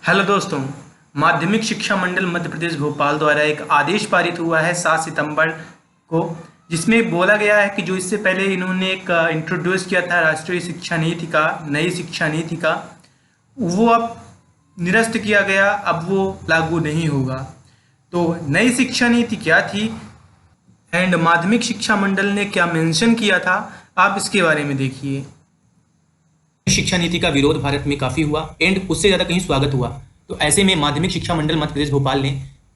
Hello दोस्तों। माध्यमिक शिक्षा मंडल मध्य प्रदेश भोपाल द्वारा एक आदेश पारित हुआ है 7 सितंबर को, जिसमें बोला गया है कि जो इससे पहले इन्होंने एक इंट्रोड्यूस किया था राष्ट्रीय शिक्षा नीति का, नई शिक्षा नीति का, वो अब निरस्त किया गया, अब वो लागू नहीं होगा। तो नई शिक्षा नीति क्या थी एंड माध्यमिक शिक्षा मंडल ने क्या मेंशन किया था, आप इसके बारे में देखिए। शिक्षा नीति का विरोध भारत में काफी हुआ एंड उससे ज्यादा कहीं स्वागत हुआ। तो ऐसे में माध्यमिक शिक्षा मंडल मध्य प्रदेश भोपाल ने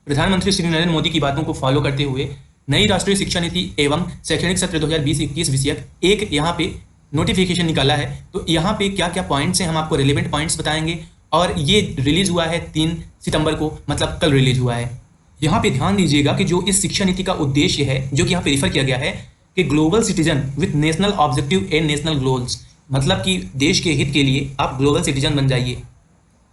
प्रधानमंत्री श्री नरेंद्र मोदी की बातों को फॉलो करते हुए नई राष्ट्रीय शिक्षा नीति एवं शैक्षणिक सत्र 2020-21 विषयक एक यहाँ पे नोटिफिकेशन निकाला है। तो यहाँ पे क्या क्या पॉइंट्स हैं, हम आपको रिलेवेंट पॉइंट्स बताएंगे। और ये रिलीज हुआ है 3 सितंबर को, मतलब कल रिलीज हुआ है। यहाँ पे ध्यान दीजिएगा कि जो इस शिक्षा नीति का उद्देश्य है, जो कि यहाँ पे रिफर किया गया है कि global citizen with national objective and national goals, मतलब कि देश के हित के लिए आप ग्लोबल सिटीजन बन जाइए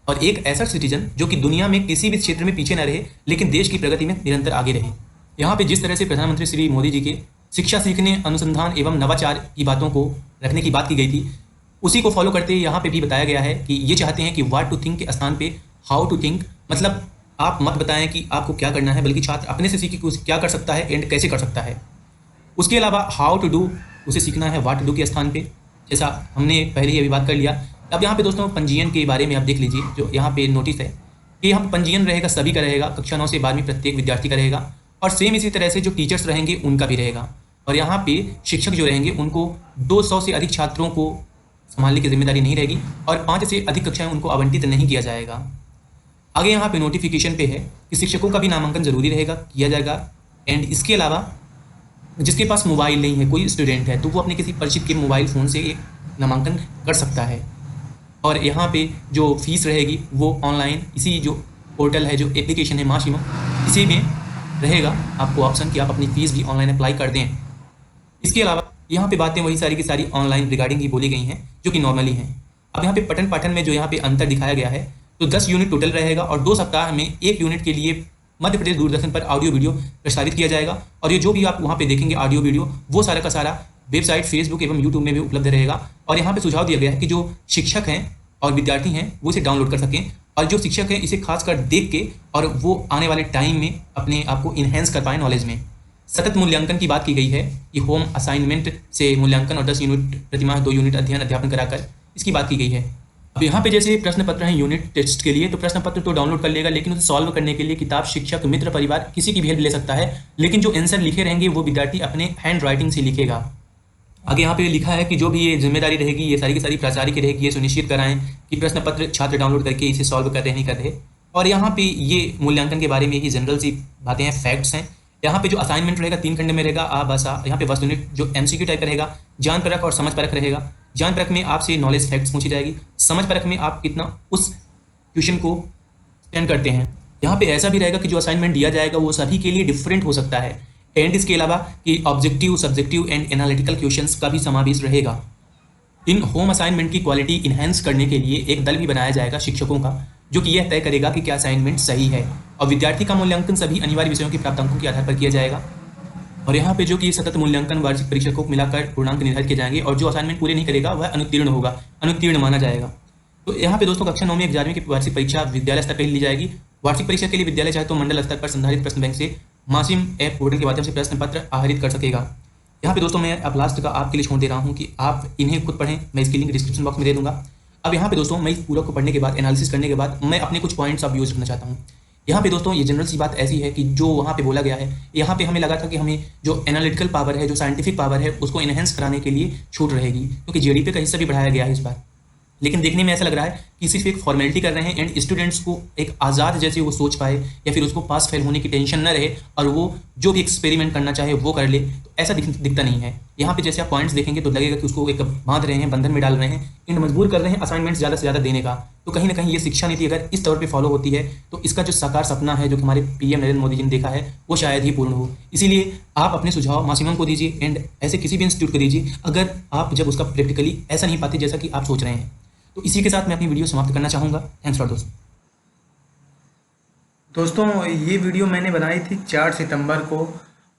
और एक ऐसा सिटीजन जो कि दुनिया में किसी भी क्षेत्र में पीछे न रहे लेकिन देश की प्रगति में निरंतर आगे रहे। यहाँ पे जिस तरह से प्रधानमंत्री श्री मोदी जी के शिक्षा सीखने, अनुसंधान एवं नवाचार की बातों को रखने की बात की गई थी, उसी को फॉलो करते यहाँ पे भी बताया गया है कि ये चाहते हैं कि व्हाट टू थिंक के स्थान पे हाउ टू थिंक, मतलब आप मत बताएं कि आपको क्या करना है, बल्कि छात्र अपने से सीखे कि क्या कर सकता है एंड कैसे कर सकता है। उसके अलावा हाउ टू डू उसे सीखना है व्हाट टू डू के स्थान पे, जैसा हमने पहले ही अभी बात कर लिया। अब यहाँ पे दोस्तों पंजीयन के बारे में आप देख लीजिए, जो यहाँ पे नोटिस है कि यहाँ पंजीयन रहेगा, सभी का रहेगा, कक्षा 9 से 12वीं प्रत्येक विद्यार्थी का रहेगा। और सेम इसी तरह से जो टीचर्स रहेंगे उनका भी रहेगा। और यहाँ पे शिक्षक जो रहेंगे उनको 200 से अधिक छात्रों को संभालने की जिम्मेदारी नहीं रहेगी और 5 से अधिक कक्षाएं उनको आवंटित नहीं किया जाएगा। आगे यहाँ पे नोटिफिकेशन पे है कि शिक्षकों का भी नामांकन जरूरी रहेगा, किया जाएगा। एंड इसके अलावा जिसके पास मोबाइल नहीं है, कोई स्टूडेंट है, तो वो अपने किसी परिचित के मोबाइल फ़ोन से एक नामांकन कर सकता है। और यहाँ पे जो फीस रहेगी वो ऑनलाइन, इसी जो पोर्टल है, जो एप्लीकेशन है माशिमो, इसी में रहेगा आपको ऑप्शन कि आप अपनी फ़ीस भी ऑनलाइन अप्लाई कर दें। इसके अलावा यहाँ पे बातें वही सारी की सारी ऑनलाइन रिगार्डिंग ही बोली गई हैं जो कि नॉर्मली हैं। अब यहाँ पे पठन पाठन में जो यहाँ पे अंतर दिखाया गया है, तो 10 यूनिट टोटल रहेगा और 2 सप्ताह में 1 यूनिट के लिए मध्य प्रदेश दूरदर्शन पर ऑडियो वीडियो प्रसारित किया जाएगा। और ये जो भी आप वहाँ पे देखेंगे ऑडियो वीडियो, वो सारा का सारा वेबसाइट, फेसबुक एवं यूट्यूब में भी उपलब्ध रहेगा। और यहाँ पे सुझाव दिया गया है कि जो शिक्षक हैं और विद्यार्थी हैं वो इसे डाउनलोड कर सकें, और जो शिक्षक हैं इसे खासकर देख के और वो आने वाले टाइम में अपने आप को इन्हेंस कर पाएँ नॉलेज में। सतत मूल्यांकन की बात की गई है कि होम असाइनमेंट से मूल्यांकन और 10 यूनिट प्रतिमाह 2 यूनिट अध्ययन अध्यापन कराकर इसकी बात की गई है। अब यहाँ पे जैसे प्रश्न पत्र हैं यूनिट टेस्ट के लिए, तो प्रश्न पत्र तो डाउनलोड कर लेगा, लेकिन उसे सॉल्व करने के लिए किताब, शिक्षक, मित्र, परिवार किसी की भी हेल्प ले सकता है। लेकिन जो आंसर लिखे रहेंगे वो विद्यार्थी अपने हैंड राइटिंग से लिखेगा। आगे यहाँ पे लिखा है कि जो भी ये जिम्मेदारी रहेगी ये सारी की सारी प्राचार्य की रहेगी, ये सुनिश्चित कराएं कि प्रश्न पत्र छात्र डाउनलोड करके इसे सॉल्व कर रहे नहीं कर रहे। और यहाँ पे ये मूल्यांकन के बारे में ही जनरल सी बातें हैं, फैक्ट्स हैं। यहाँ पे जो असाइनमेंट रहेगा 3 खंड में रहेगा, आ भाषा, यहाँ पे वस्तु यूनिट जो MCQ टाइप का रहेगा, ज्ञान परख और समझ परख रहेगा। ज्ञान परख में आपसे नॉलेज फैक्ट्स पूछी जाएगी, समझ परख में आप कितना उस क्वेश्चन को स्टैंड करते हैं। यहाँ पे ऐसा भी रहेगा कि जो असाइनमेंट दिया जाएगा वो सभी के लिए डिफरेंट हो सकता है। एंड इसके अलावा कि objective, subjective and analytical questions का भी समावेश रहेगा। इन होम असाइनमेंट की क्वालिटी इन्हेंस करने के लिए एक दल भी बनाया जाएगा शिक्षकों का, जो कि यह तय करेगा कि क्या असाइनमेंट सही है। और विद्यार्थी का मूल्यांकन सभी अनिवार्य विषयों के प्राप्तांकों के आधार पर किया जाएगा। और यहाँ पे जो कि सतत मूल्यांकन वार्षिक परीक्षा को मिलाकर पूर्णांक निर्धारित किए जाएंगे, और जो असाइनमेंट पूरे नहीं करेगा वह अनुत्तीर्ण होगा, अनुत्तीर्ण माना जाएगा। तो यहाँ पे दोस्तों कक्षा 9 में 11वीं की वार्षिक परीक्षा विद्यालय स्तर पर ली जाएगी। वार्षिक परीक्षा के लिए विद्यालय चाहे तो मंडल स्तर पर संधारित प्रश्न बैंक से मासिम ऐप पोर्टल के माध्यम से प्रश्न पत्र आहरित कर सकेगा। यहाँ पे दोस्तों मैं अब लास्ट का आपके लिए छोड़ दे रहा हूँ कि आप इन्हें खुद पढ़ें, मैं इसकी लिंक डिस्क्रिप्शन बॉक्स में दे दूंगा। अब यहाँ पे दोस्तों मैं पूरा को पढ़ने के बाद, एनालिसिस करने के बाद, मैं अपने कुछ पॉइंट्स अब यूज करना चाहता हूँ। यहाँ पे दोस्तों ये जनरल सी बात ऐसी है कि जो वहाँ पे बोला गया है, यहाँ पे हमें लगा था कि हमें जो एनालिटिकल पावर है, जो साइंटिफिक पावर है, उसको इनहेंस कराने के लिए छूट रहेगी, क्योंकि GDP का हिस्सा भी बढ़ाया गया है इस बार। लेकिन देखने में ऐसा लग रहा है कि सिर्फ एक फॉर्मेलिटी कर रहे हैं एंड स्टूडेंट्स को एक आज़ाद जैसे वो सोच पाए, या फिर उसको पास फेल होने की टेंशन न रहे और वो जो भी एक्सपेरिमेंट करना चाहे वो कर ले। तो ऐसा दिखता नहीं है। यहाँ पे जैसे आप पॉइंट्स देखेंगे तो लगेगा कि उसको एक बांध रहे हैं, बंधन में डाल रहे हैं एंड मजबूर कर रहे हैं असाइनमेंट्स ज़्यादा से ज़्यादा देने का। तो कहीं ना कहीं ये शिक्षा नीति अगर इस तौर पे फॉलो होती है तो इसका जो साकार सपना है, जो कि हमारे PM नरेंद्र मोदी जी ने देखा है, वो शायद ही पूर्ण हो। इसीलिए आप अपने सुझाव मासिमम को दीजिए एंड ऐसे किसी भी इंस्टीट्यूट को दीजिए अगर आप जब उसका प्रैक्टिकली ऐसा नहीं पाते जैसा कि आप सोच रहे हैं। तो इसी के साथ मैं अपनी वीडियो समाप्त करना चाहूँगा। थैंक्स फॉर दोस्तों ये वीडियो मैंने बनाई थी 4 सितंबर को,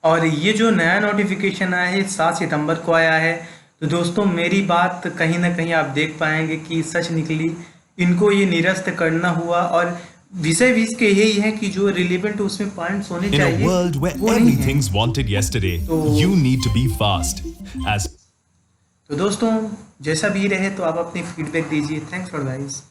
और ये जो नया नोटिफिकेशन आया है 7 सितंबर को आया है। तो दोस्तों मेरी बात कहीं ना कहीं आप देख पाएंगे कि सच निकली, इनको ये निरस्त करना हुआ और विषय भी इसके यही है कि जो रिलेवेंट उसमें पॉइंट्स होने In a चाहिए world where वो नहीं है। everything's wanted yesterday, you need to be fast. As तो दोस्तों जैसा भी रहे तो आप अपनी फीडबैक दीजिए। Thanks for guys.